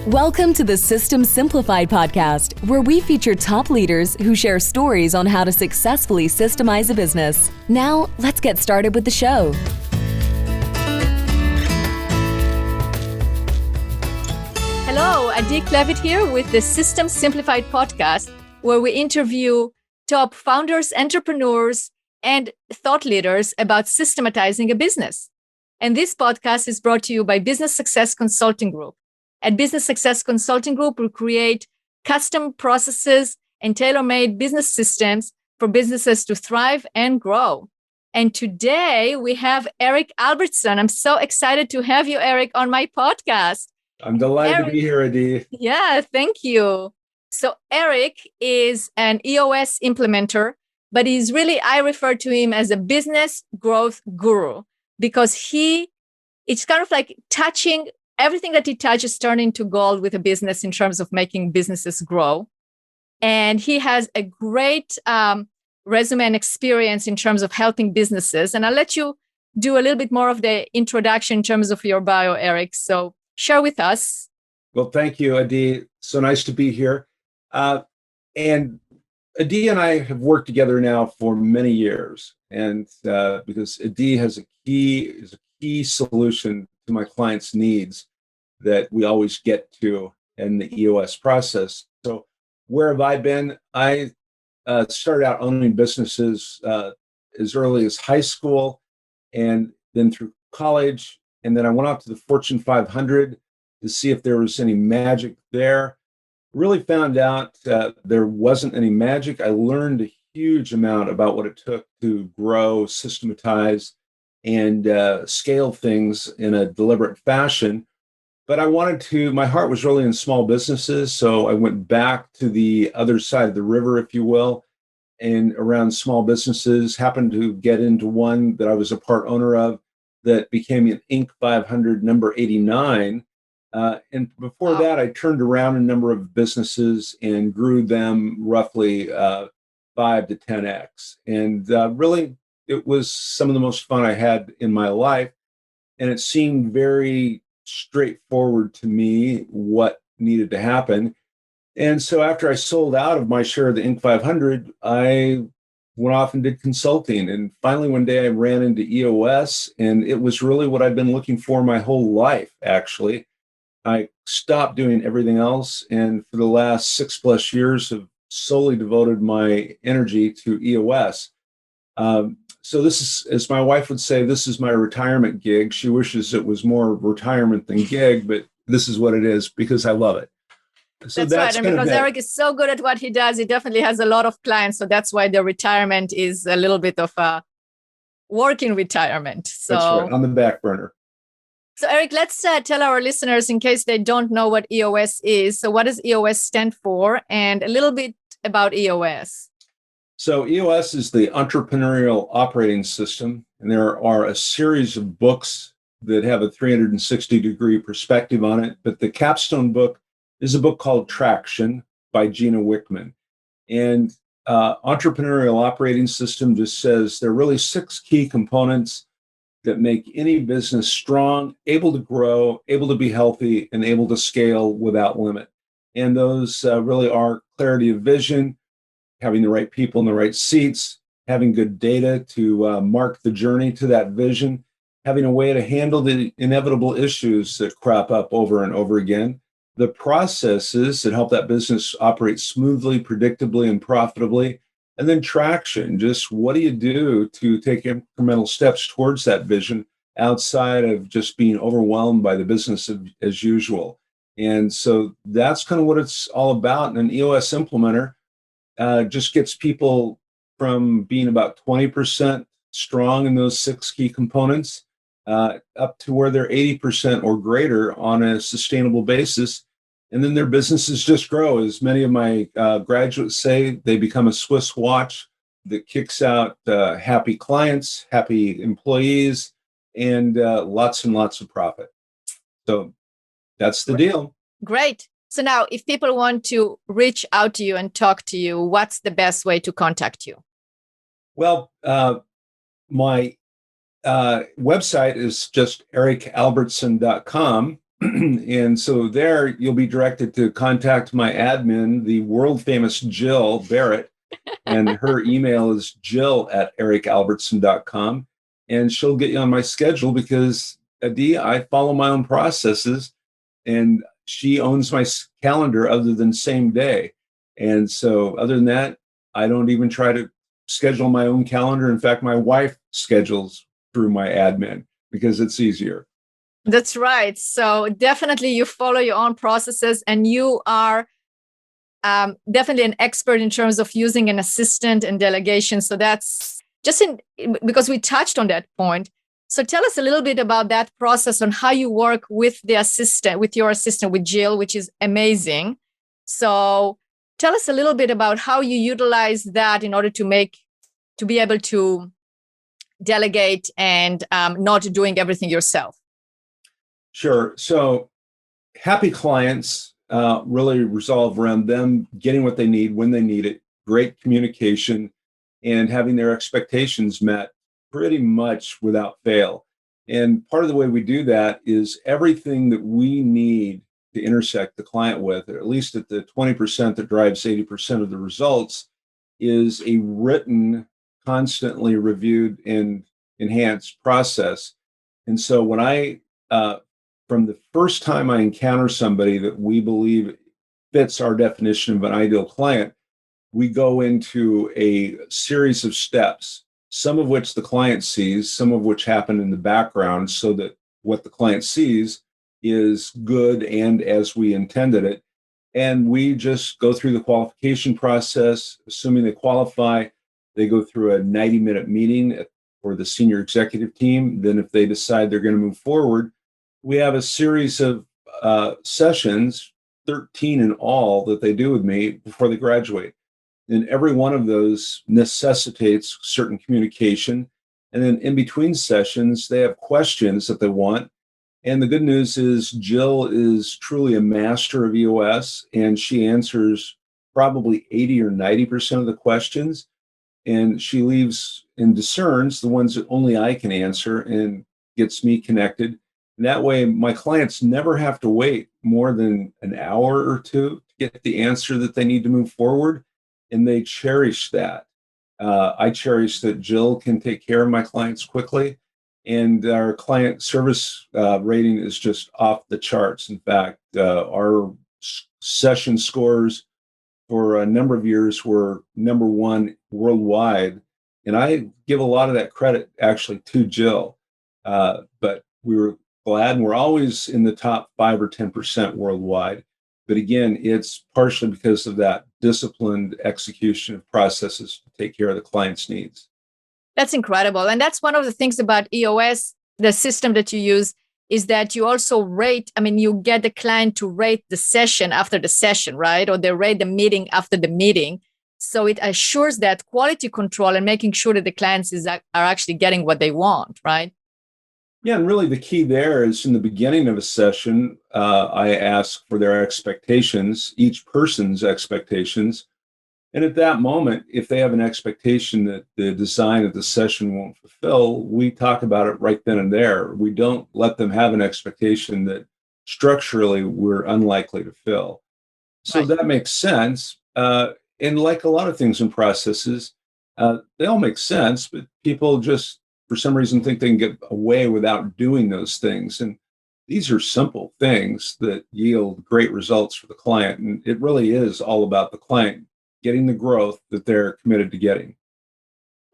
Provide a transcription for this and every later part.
Welcome to the System Simplified podcast, where we feature top leaders who share stories on how to successfully systemize a business. Now, let's get started with the show. Hello, Adi Klevit here with the System Simplified podcast, where we interview top founders, entrepreneurs, and thought leaders about systematizing a business. And this podcast is brought to you by Business Success Consulting Group. At Business Success Consulting Group, we create custom processes and tailor-made business systems for businesses to thrive and grow. And today we have Eric Albertson. I'm so excited to have you, Eric, on my podcast. I'm delighted to be here, Adi. Yeah, thank you. So Eric is an EOS implementer, but he's really, I refer to him as a business growth guru because it's kind of like touching everything that he touches turn into gold with a business in terms of making businesses grow. And he has a great resume and experience in terms of helping businesses. And I'll let you do a little bit more of the introduction in terms of your bio, Eric. So share with us. Well, thank you, Adi. So nice to be here. And Adi and I have worked together now for many years. And because Adi has a key solution to my clients' needs that we always get to in the EOS process. So where have I been? I started out owning businesses as early as high school and then through college. And then I went out to the Fortune 500 to see if there was any magic there. Really found out there wasn't any magic. I learned a huge amount about what it took to grow, systematize, and scale things in a deliberate fashion. But my heart was really in small businesses. So I went back to the other side of the river, if you will, and around small businesses, happened to get into one that I was a part owner of that became an Inc. 500 number 89. And before that, I turned around a number of businesses and grew them roughly 5 to 10x. And really, it was some of the most fun I had in my life. And it seemed very straightforward to me what needed to happen. And so after I sold out of my share of the Inc. 500, I went off and did consulting. And finally, one day I ran into EOS, and it was really what I've been looking for my whole life, actually. I stopped doing everything else. And for the last 6+ years have solely devoted my energy to EOS. So this is, as my wife would say, this is my retirement gig. She wishes it was more retirement than gig, but this is what it is because I love it. So that's right. And because Eric is so good at what he does, he definitely has a lot of clients. So that's why the retirement is a little bit of a working retirement. So that's right, on the back burner. So Eric, let's tell our listeners, in case they don't know what EOS is. So what does EOS stand for? And a little bit about EOS. So EOS is the Entrepreneurial Operating System, and there are a series of books that have a 360-degree perspective on it. But the capstone book is a book called Traction by Gina Wickman. And Entrepreneurial Operating System just says there are really 6 key components that make any business strong, able to grow, able to be healthy, and able to scale without limit. And those really are clarity of vision, having the right people in the right seats, having good data to mark the journey to that vision, having a way to handle the inevitable issues that crop up over and over again, the processes that help that business operate smoothly, predictably, and profitably, and then traction, just what do you do to take incremental steps towards that vision outside of just being overwhelmed by the business as usual. And so that's kind of what it's all about. And an EOS implementer just gets people from being about 20% strong in those 6 key components up to where they're 80% or greater on a sustainable basis. And then their businesses just grow. As many of my graduates say, they become a Swiss watch that kicks out happy clients, happy employees, and lots of profit. So that's the deal. Great. So now, if people want to reach out to you and talk to you, what's the best way to contact you? Well, my website is just ericalbertson.com. And so there you'll be directed to contact my admin, the world famous Jill Barrett. And her email is jill@ericalbertson.com. And she'll get you on my schedule because, Adi, I follow my own processes and she owns my calendar other than same day. And so other than that, I don't even try to schedule my own calendar. In fact, my wife schedules through my admin because it's easier. That's right. So definitely you follow your own processes, and you are definitely an expert in terms of using an assistant and delegation. So that's just because we touched on that point. So tell us a little bit about that process on how you work with the assistant, with your assistant, with Jill, which is amazing. So tell us a little bit about how you utilize that in order to be able to delegate and not doing everything yourself. Sure. So happy clients really resolve around them getting what they need when they need it, great communication, and having their expectations met pretty much without fail. And part of the way we do that is everything that we need to intersect the client with, or at least at the 20% that drives 80% of the results, is a written, constantly reviewed and enhanced process. And so when from the first time I encounter somebody that we believe fits our definition of an ideal client, we go into a series of steps, some of which the client sees, some of which happen in the background, so that what the client sees is good and as we intended it. And we just go through the qualification process. Assuming they qualify, they go through a 90-minute meeting for the senior executive team. Then if they decide they're going to move forward, we have a series of sessions, 13 in all, that they do with me before they graduate. And every one of those necessitates certain communication. And then in between sessions, they have questions that they want. And the good news is Jill is truly a master of EOS, and she answers probably 80 or 90% of the questions. And she leaves and discerns the ones that only I can answer and gets me connected. And that way, my clients never have to wait more than an hour or two to get the answer that they need to move forward. And they cherish that. I cherish that Jill can take care of my clients quickly. And our client service rating is just off the charts. In fact, our session scores for a number of years were number one worldwide. And I give a lot of that credit actually to Jill. But we were glad, and we're always in the top 5 or 10% worldwide. But again, it's partially because of that disciplined execution of processes to take care of the client's needs. That's incredible. And that's one of the things about EOS, the system that you use, is that you also rate, you get the client to rate the session after the session, right? Or they rate the meeting after the meeting. So it assures that quality control and making sure that the clients are actually getting what they want, right? Yeah, and really the key there is in the beginning of a session, I ask for their expectations, each person's expectations. And at that moment, if they have an expectation that the design of the session won't fulfill, we talk about it right then and there. We don't let them have an expectation that structurally we're unlikely to fill. So Right. that makes sense. And like a lot of things in processes, they all make sense, but people just, for some reason, think they can get away without doing those things. And these are simple things that yield great results for the client. And it really is all about the client getting the growth that they're committed to getting.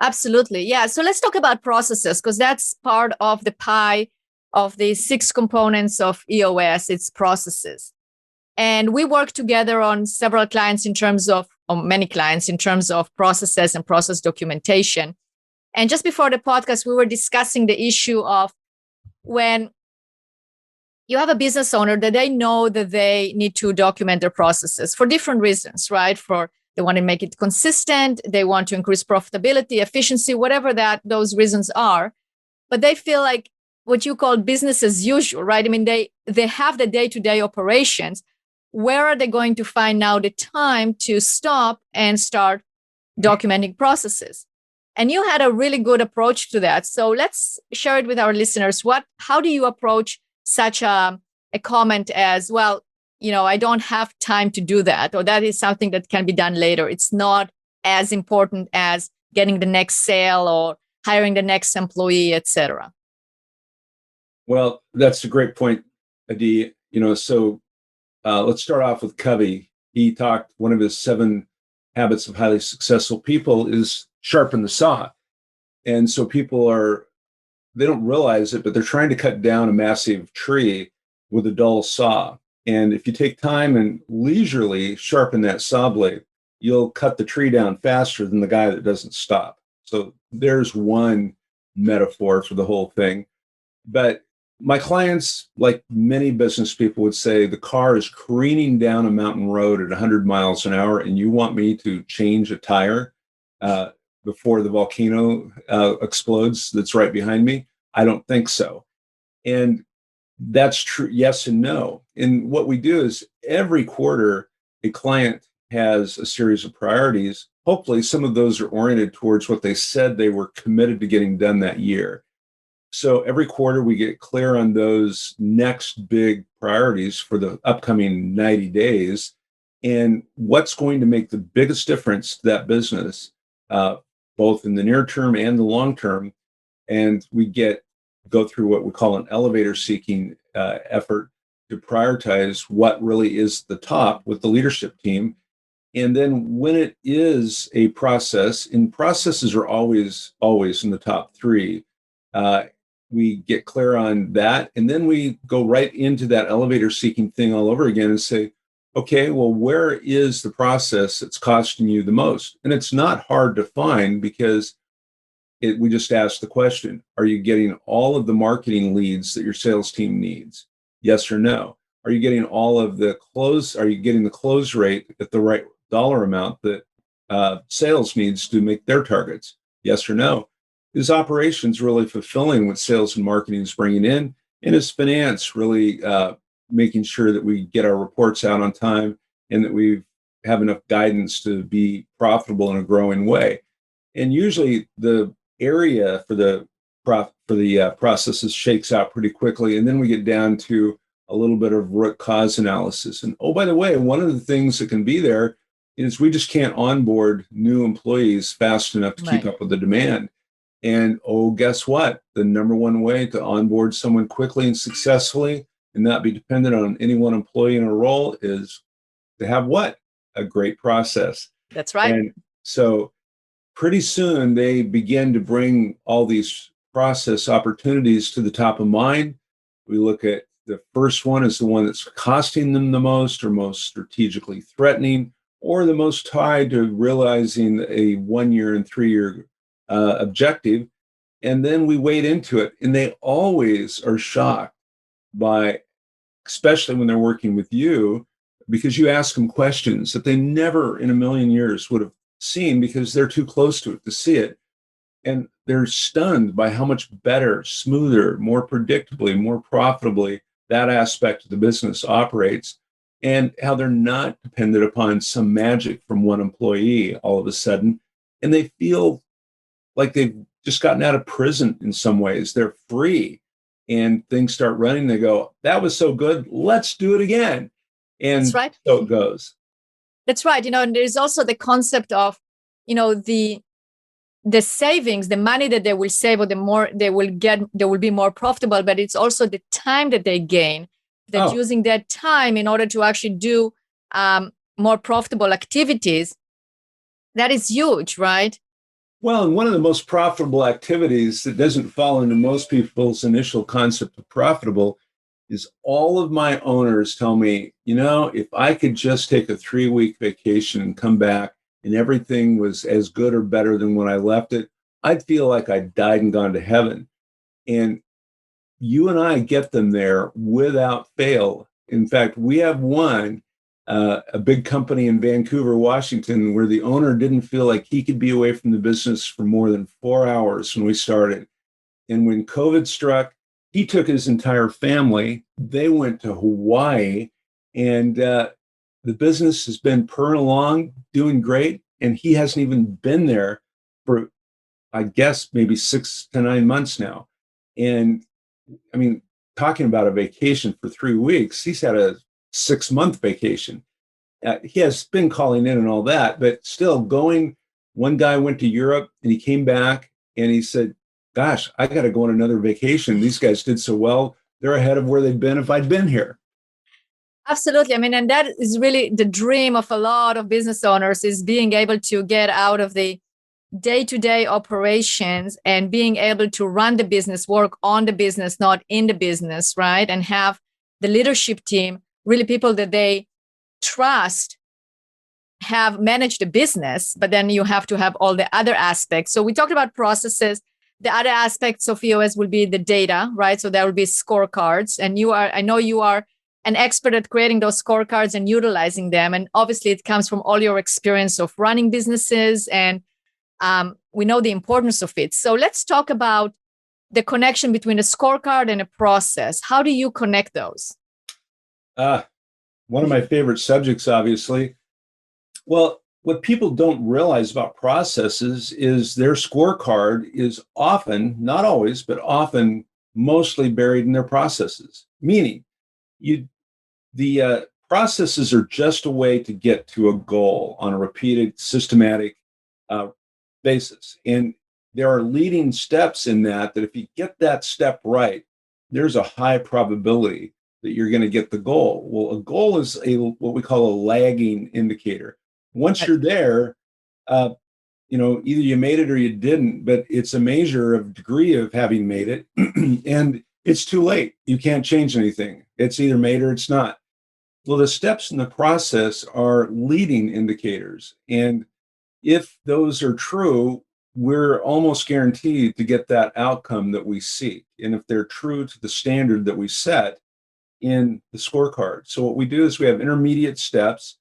Absolutely. Yeah. So let's talk about processes, because that's part of the pie of the 6 components of EOS. It's processes. And we work together on several clients many clients in terms of processes and process documentation. And just before the podcast, we were discussing the issue of when you have a business owner that they know that they need to document their processes for different reasons, right? They want to make it consistent. They want to increase profitability, efficiency, whatever those reasons are. But they feel like what you call business as usual, right? They have the day-to-day operations. Where are they going to find now the time to stop and start documenting processes? And you had a really good approach to that. So let's share it with our listeners. How do you approach such a a comment as, well, I don't have time to do that, or that is something that can be done later. It's not as important as getting the next sale or hiring the next employee, etc. Well, that's a great point, Adi. So let's start off with Covey. He talked, one of his 7 habits of highly successful people is sharpen the saw. And so they don't realize it, but they're trying to cut down a massive tree with a dull saw. And if you take time and leisurely sharpen that saw blade, you'll cut the tree down faster than the guy that doesn't stop. So there's one metaphor for the whole thing. But my clients, like many business people, would say the car is careening down a mountain road at 100 miles an hour, and you want me to change a tire before the volcano explodes that's right behind me? I don't think so. And that's true, yes and no. And what we do is every quarter, a client has a series of priorities. Hopefully, some of those are oriented towards what they said they were committed to getting done that year. So every quarter, we get clear on those next big priorities for the upcoming 90 days and what's going to make the biggest difference to that business, both in the near term and the long term. And we go through what we call an elevator seeking effort to prioritize what really is the top with the leadership team. And then when it is a process, and processes are always in the top 3, we get clear on that. And then we go right into that elevator seeking thing all over again and say, okay, well, where is the process that's costing you the most? And it's not hard to find because we just ask the question, are you getting all of the marketing leads that your sales team needs? Yes or no? Are you getting all of the close? Are you getting the close rate at the right dollar amount that sales needs to make their targets? Yes or no? Is operations really fulfilling what sales and marketing is bringing in? And is finance really making sure that we get our reports out on time and that we have enough guidance to be profitable in a growing way? And usually the area for the processes shakes out pretty quickly. And then we get down to a little bit of root cause analysis. And oh, by the way, one of the things that can be there is we just can't onboard new employees fast enough to keep up with the demand. And oh, guess what? The number one way to onboard someone quickly and successfully and not be dependent on any one employee in a role is to have what? A great process. That's right. And so pretty soon they begin to bring all these process opportunities to the top of mind. We look at the first one as the one that's costing them the most or most strategically threatening or the most tied to realizing a 1-year and 3-year objective. And then we wade into it. And they always are shocked by, especially when they're working with you, because you ask them questions that they never in a million years would have seen because they're too close to it to see it. And they're stunned by how much better, smoother, more predictably, more profitably that aspect of the business operates and how they're not dependent upon some magic from one employee all of a sudden. And they feel like they've just gotten out of prison in some ways. They're free and things start running. They go, that was so good. Let's do it again. And that's right. So it goes. That's right. And there's also the concept of, the savings, the money that they will save, or the more they will get, they will be more profitable. But it's also the time that they gain. That using that time in order to actually do more profitable activities, that is huge, right? Well, and one of the most profitable activities that doesn't fall into most people's initial concept of profitable is all of my owners tell me, if I could just take a 3-week vacation and come back and everything was as good or better than when I left it, I'd feel like I died and gone to heaven. And you and I get them there without fail. In fact, we have one, a big company in Vancouver, Washington, where the owner didn't feel like he could be away from the business for more than 4 hours when we started. And when COVID struck, he took his entire family. They went to Hawaii, and the business has been purring along, doing great. And he hasn't even been there for, I guess, maybe 6 to 9 months now. And I mean, talking about a vacation for 3 weeks. He's had a 6-month vacation. He has been calling in and all that, but still going. One guy went to Europe and he came back and he said, gosh, I got to go on another vacation. These guys did so well. They're ahead of where they've been if I'd been here. Absolutely. I mean, and that is really the dream of a lot of business owners, is being able to get out of the day-to-day operations and being able to run the business, work on the business, not in the business, right? And have the leadership team, really people that they trust, have managed the business, but then you have to have all the other aspects. So we talked about processes. The other aspects of EOS will be the data, right? So there will be scorecards. And I know you are an expert at creating those scorecards and utilizing them. And obviously it comes from all your experience of running businesses, and we know the importance of it. So let's talk about the connection between a scorecard and a process. How do you connect those? One of my favorite subjects, obviously. Well, what people don't realize about processes is their scorecard is often, not always, but often mostly buried in their processes. Meaning, the processes are just a way to get to a goal on a repeated, systematic basis. And there are leading steps in that if you get that step right, there's a high probability that you're going to get the goal. Well, a goal is what we call a lagging indicator. Once you're there, either you made it or you didn't, but it's a measure of degree of having made it. And it's too late. You can't change anything. It's either made or it's not. Well, the steps in the process are leading indicators. And if those are true, we're almost guaranteed to get that outcome that we seek. And if they're true to the standard that we set in the scorecard. So what we do is we have intermediate steps,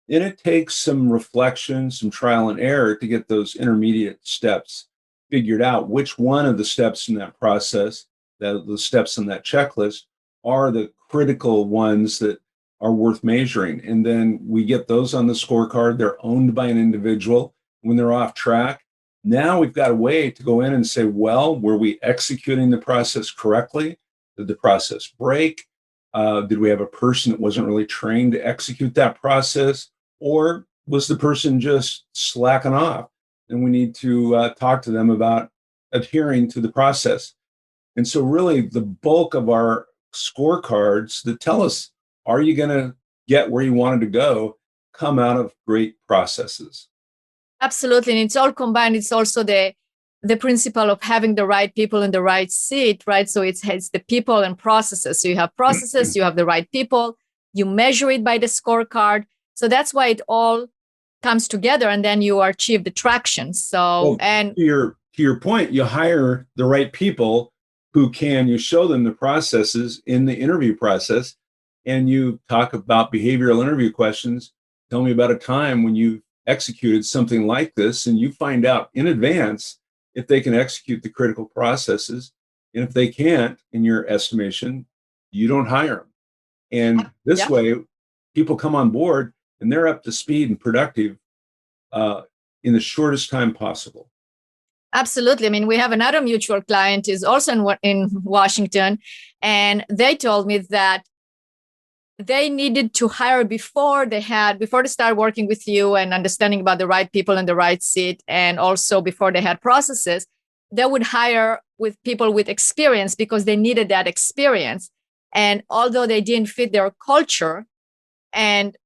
and it takes some reflection, some trial and error to get those intermediate steps figured out. Which one of the steps in that process, the steps in that checklist, are the critical ones that are worth measuring. And then we get those on the scorecard. They're owned by an individual. When they're off track, now we've got a way to go in and say, well, were we executing the process correctly? Did the process break? Did we have a person that wasn't really trained to execute that process? Or was the person just slacking off? And we need to talk to them about adhering to the process. And so really the bulk of our scorecards that tell us, are you going to get where you wanted to go, come out of great processes. Absolutely. And it's all combined. It's also the principle of having the right people in the right seat, right? So it's the people and processes. So you have processes, you have the right people, you measure it by the scorecard. So that's why it all comes together, and then you achieve the traction. So, and to your point, you hire the right people you show them the processes in the interview process, and you talk about behavioral interview questions. Tell me about a time when you executed something like this, and you find out in advance if they can execute the critical processes. And if they can't, in your estimation, you don't hire them. And this way, people come on board and they're up to speed and productive in the shortest time possible. Absolutely. I mean, we have another mutual client is also in Washington, and they told me that they needed to hire before they started working with you and understanding about the right people in the right seat, and also before they had processes, they would hire with people with experience because they needed that experience. And although they didn't fit their culture, and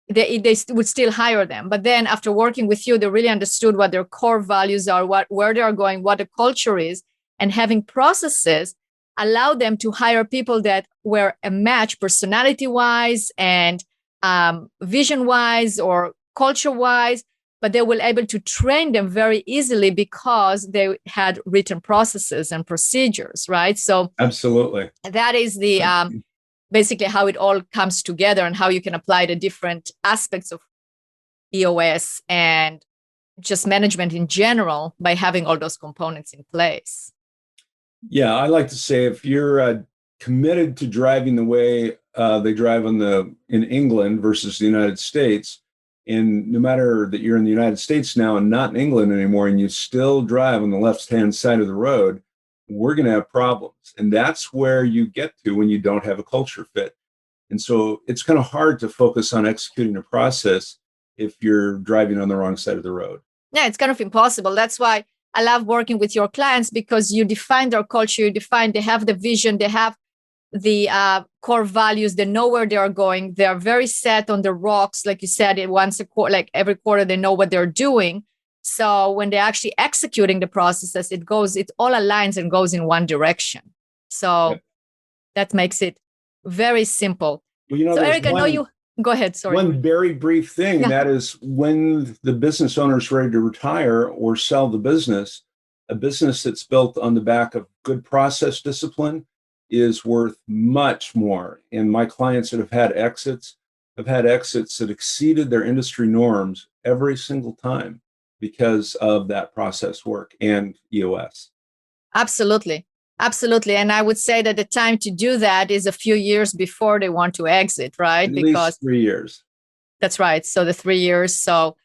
they would still hire them. But then after working with you, they really understood what their core values are, where they are going, what the culture is, and having processes allow them to hire people that were a match personality-wise and vision-wise or culture-wise, but they were able to train them very easily because they had written processes and procedures, right? So absolutely, that is the basically how it all comes together and how you can apply the different aspects of EOS and just management in general by having all those components in place. Yeah, I like to say if you're committed to driving the way they drive in England versus the United States, and no matter that you're in the United States now and not in England anymore, and you still drive on the left-hand side of the road, we're going to have problems. And that's where you get to when you don't have a culture fit. And so it's kind of hard to focus on executing a process if you're driving on the wrong side of the road. Yeah, it's kind of impossible. That's why I love working with your clients, because you define their culture, they have the vision, they have the core values, they know where they are going. They are very set on the rocks. Like you said, once a quarter, like every quarter, they know what they're doing. So when they're actually executing the processes, it all aligns and goes in one direction. So that makes it very simple. Well, so Eric, I know you, go ahead, sorry. One very brief thing, and that is when the business owner is ready to retire or sell the business, a business that's built on the back of good process discipline is worth much more. And my clients that have had exits that exceeded their industry norms every single time because of that process work and EOS. Absolutely. And I would say that the time to do that is a few years before they want to exit, right? At least 3 years. That's right. So the 3 years. So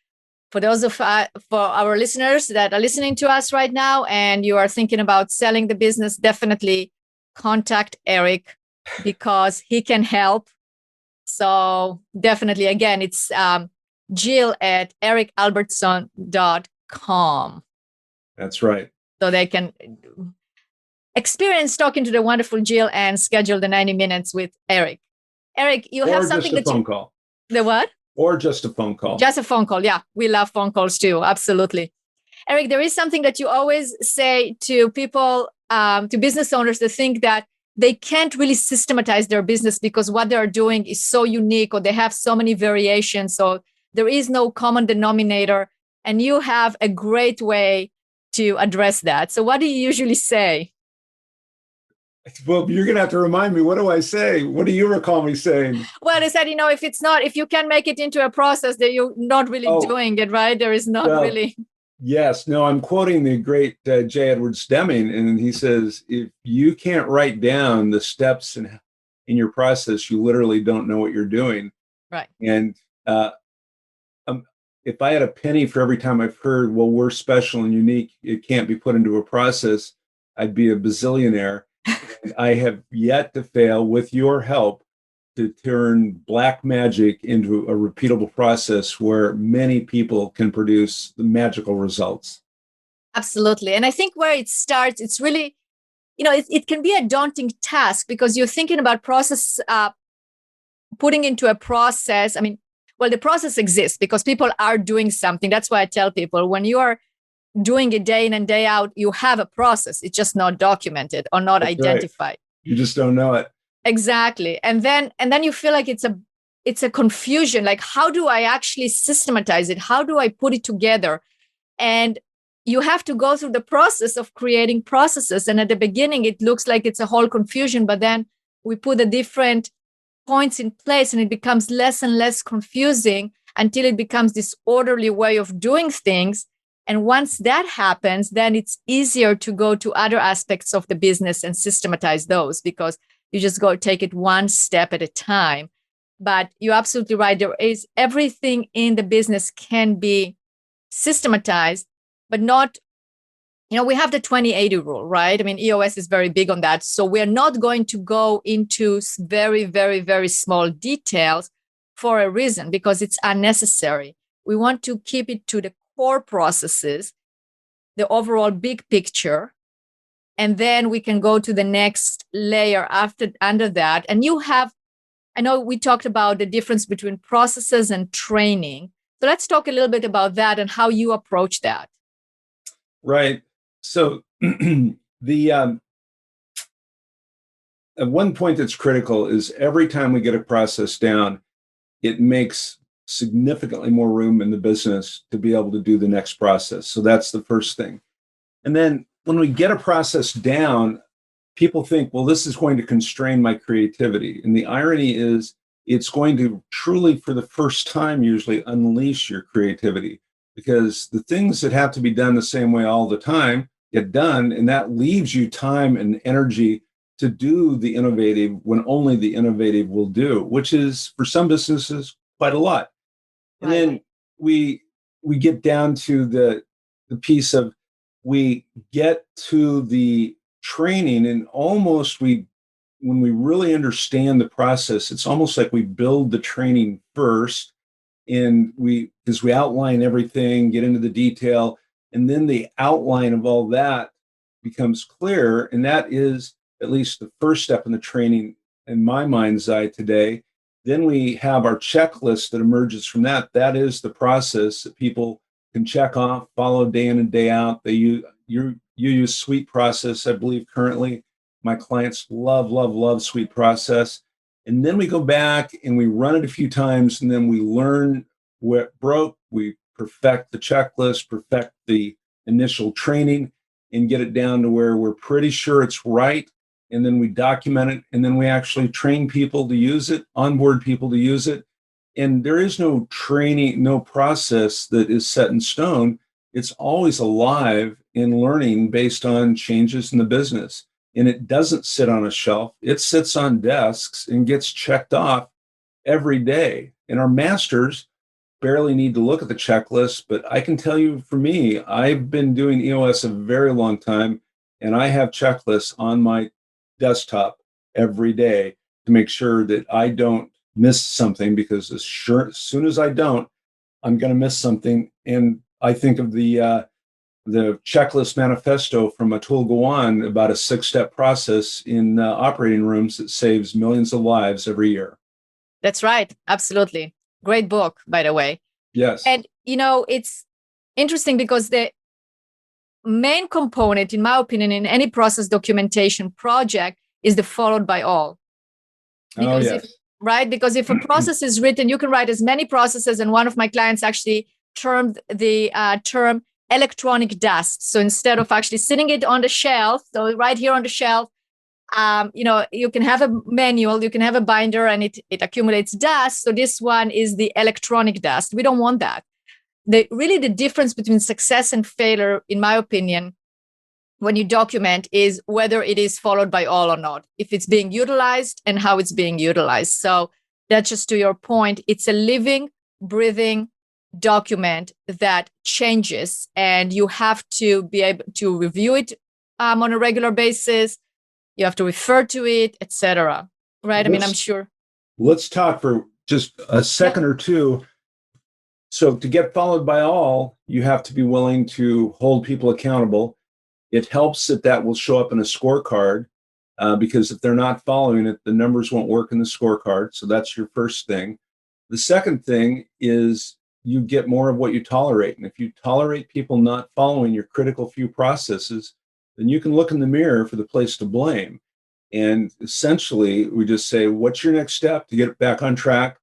for those for our listeners that are listening to us right now and you are thinking about selling the business, definitely contact Eric because he can help. So definitely, again, it's Jill at ericalbertson.com. That's right. So they can experience talking to the wonderful Jill and schedule the 90 minutes with Eric. Eric, you have something that phone call. The what? Or just a phone call. Just a phone call. Yeah, we love phone calls too. Absolutely. Eric, there is something that you always say to people, to business owners that think that they can't really systematize their business because what they're doing is so unique or they have so many variations. So there is no common denominator. And you have a great way to address that. So what do you usually say? Well, you're going to have to remind me. What do I say? What do you recall me saying? Well, I said, if you can make it into a process that you're not really doing it, right? There is not really. Yes. No, I'm quoting the great J. Edwards Deming, and he says, if you can't write down the steps in your process, you literally don't know what you're doing. Right. And if I had a penny for every time I've heard, well, we're special and unique, it can't be put into a process, I'd be a bazillionaire. And I have yet to fail, with your help, to turn black magic into a repeatable process where many people can produce the magical results. Absolutely. And I think where it starts, it's really, it can be a daunting task because you're thinking about process, putting into a process. I mean, well, the process exists because people are doing something. That's why I tell people when you are doing it day in and day out, you have a process. It's just not documented or not identified. Right. You just don't know it. Exactly. And then you feel like it's a confusion. Like, how do I actually systematize it? How do I put it together? And you have to go through the process of creating processes. And at the beginning, it looks like it's a whole confusion, but then we put the different points in place and it becomes less and less confusing until it becomes this orderly way of doing things. And once that happens, then it's easier to go to other aspects of the business and systematize those because you just go take it one step at a time. But you're absolutely right. There is everything in the business can be systematized, but not, we have the 20/80 rule, right? I mean, EOS is very big on that. So we're not going to go into very, very, very small details for a reason, because it's unnecessary. We want to keep it to the core processes, the overall big picture, and then we can go to the next layer under that. And I know we talked about the difference between processes and training. So let's talk a little bit about that and how you approach that. Right. So the one point that's critical is every time we get a process down, it makes significantly more room in the business to be able to do the next process. So that's the first thing. And then when we get a process down, people think, well, this is going to constrain my creativity. And the irony is it's going to truly, for the first time, usually unleash your creativity, because the things that have to be done the same way all the time get done. And that leaves you time and energy to do the innovative when only the innovative will do, which is for some businesses quite a lot. And then we get down to the piece of we get to the training, and almost when we really understand the process, it's almost like we build the training first, and because we outline everything, get into the detail, and then the outline of all that becomes clear. And that is at least the first step in the training in my mind's eye today. Then we have our checklist that emerges from that. That is the process that people can check off, follow day in and day out. You use Suite Process, I believe, currently. My clients love Suite Process. And then we go back and we run it a few times, and then we learn what broke. We perfect the checklist, perfect the initial training, and get it down to where we're pretty sure it's right. And then we document it, and then we actually train people to use it, onboard people to use it. And there is no training, no process that is set in stone. It's always alive in learning based on changes in the business. And it doesn't sit on a shelf. It sits on desks and gets checked off every day. And our masters barely need to look at the checklist. But I can tell you, for me, I've been doing EOS a very long time, and I have checklists on my desktop every day to make sure that I don't miss something, because as soon as I don't, I'm going to miss something. And I think of the checklist manifesto from Atul Gawande about a 6-step process in operating rooms that saves millions of lives every year. That's right. Absolutely. Great book, by the way. Yes. And, it's interesting because the main component, in my opinion, in any process documentation project is the followed by all. Because because if a process is written, you can write as many processes. And one of my clients actually termed the term electronic dust. So instead of actually sitting it on the shelf, so right here on the shelf, you can have a manual, you can have a binder, and it accumulates dust. So this one is the electronic dust. We don't want that. The difference between success and failure, in my opinion, when you document, is whether it is followed by all or not, if it's being utilized and how it's being utilized. So that's just to your point. It's a living, breathing document that changes, and you have to be able to review it on a regular basis. You have to refer to it, etc. Right? I'm sure. Let's talk for just a second or two. So to get followed by all, you have to be willing to hold people accountable. It helps that will show up in a scorecard, because if they're not following it, the numbers won't work in the scorecard. So that's your first thing. The second thing is you get more of what you tolerate. And if you tolerate people not following your critical few processes, then you can look in the mirror for the place to blame. And essentially, we just say, what's your next step to get it back on track?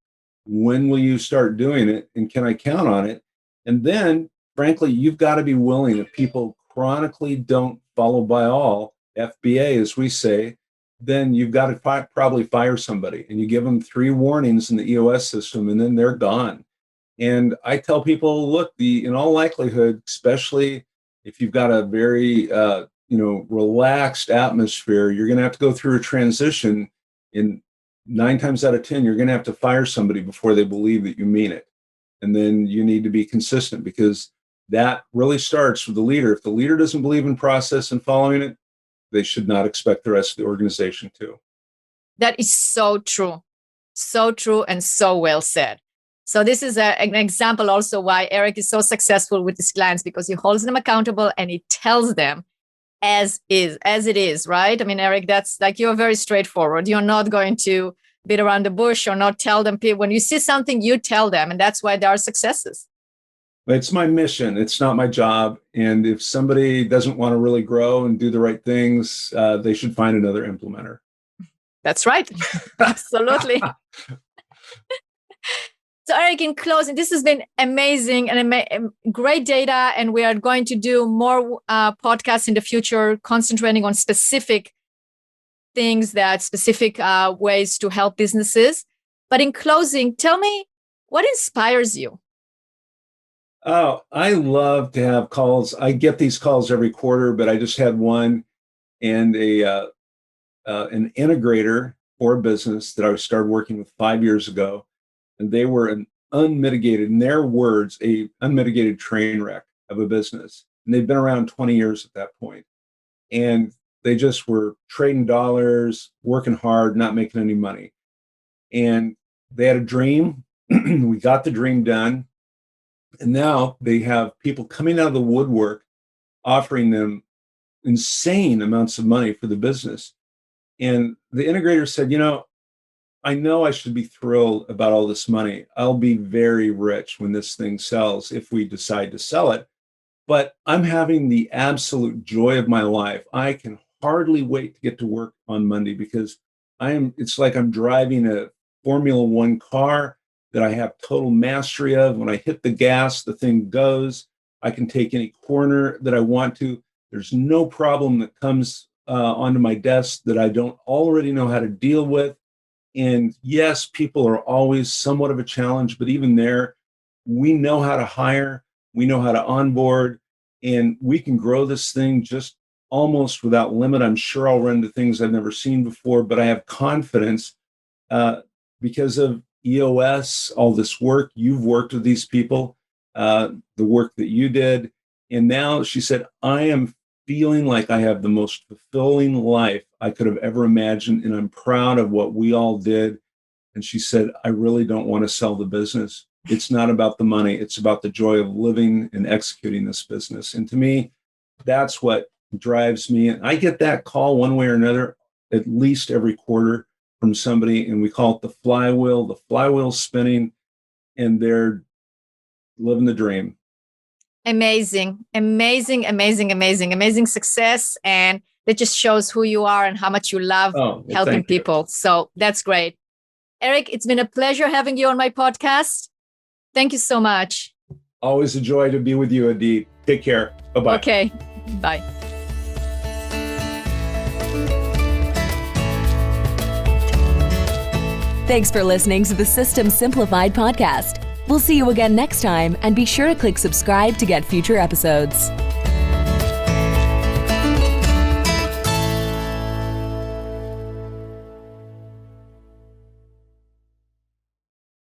When will you start doing it? And can I count on it? And then, frankly, you've got to be willing, if people chronically don't follow by all, FBA, as we say, then you've got to probably fire somebody. And you give them 3 warnings in the EOS system, and then they're gone. And I tell people, look, in all likelihood, especially if you've got a very relaxed atmosphere, you're going to have to go through a transition. In 9 times out of 10, you're going to have to fire somebody before they believe that you mean it. And then you need to be consistent, because that really starts with the leader. If the leader doesn't believe in process and following it, they should not expect the rest of the organization to. That is so true. So true and so well said. So this is an example also why Eric is so successful with his clients, because he holds them accountable and he tells them as it is, right? Eric, that's like, you're very straightforward. You're not going to beat around the bush or not tell them. When you see something, you tell them. And that's why there are successes. It's my mission. It's not my job. And if somebody doesn't want to really grow and do the right things, they should find another implementer. That's right. Absolutely. So Eric, in closing, this has been amazing and great data. And we are going to do more podcasts in the future, concentrating on specific things, specific ways to help businesses. But in closing, tell me, what inspires you? Oh, I love to have calls. I get these calls every quarter, but I just had one, and an integrator for a business that I started working with 5 years ago. And they were an unmitigated, in their words, a unmitigated train wreck of a business. And they've been around 20 years at that point. And They just were trading dollars, working hard, not making any money. And they had a dream. We got the dream done. And now they have people coming out of the woodwork offering them insane amounts of money for the business. And the integrator said, I know I should be thrilled about all this money. I'll be very rich when this thing sells, if we decide to sell it. But I'm having the absolute joy of my life. I can hardly wait to get to work on Monday because it's like I'm driving a Formula One car that I have total mastery of. When I hit the gas, the thing goes. I can take any corner that I want to. There's no problem that comes onto my desk that I don't already know how to deal with. And yes, people are always somewhat of a challenge, but even there, we know how to hire, we know how to onboard, and we can grow this thing just almost without limit. I'm sure I'll run into things I've never seen before, but I have confidence because of EOS, all this work. You've worked with these people, the work that you did. And now she said, I am feeling like I have the most fulfilling life I could have ever imagined. And I'm proud of what we all did. And she said, I really don't want to sell the business. It's not about the money. It's about the joy of living and executing this business. And to me, that's what drives me. And I get that call one way or another, at least every quarter from somebody. And we call it the flywheel's spinning, and they're living the dream. Amazing success. And that just shows who you are and how much you love helping people. So that's great. Eric, it's been a pleasure having you on my podcast. Thank you so much. Always a joy to be with you, Adi. Take care. Bye-bye. Okay. Bye. Thanks for listening to the System Simplified podcast. We'll see you again next time, and be sure to click subscribe to get future episodes.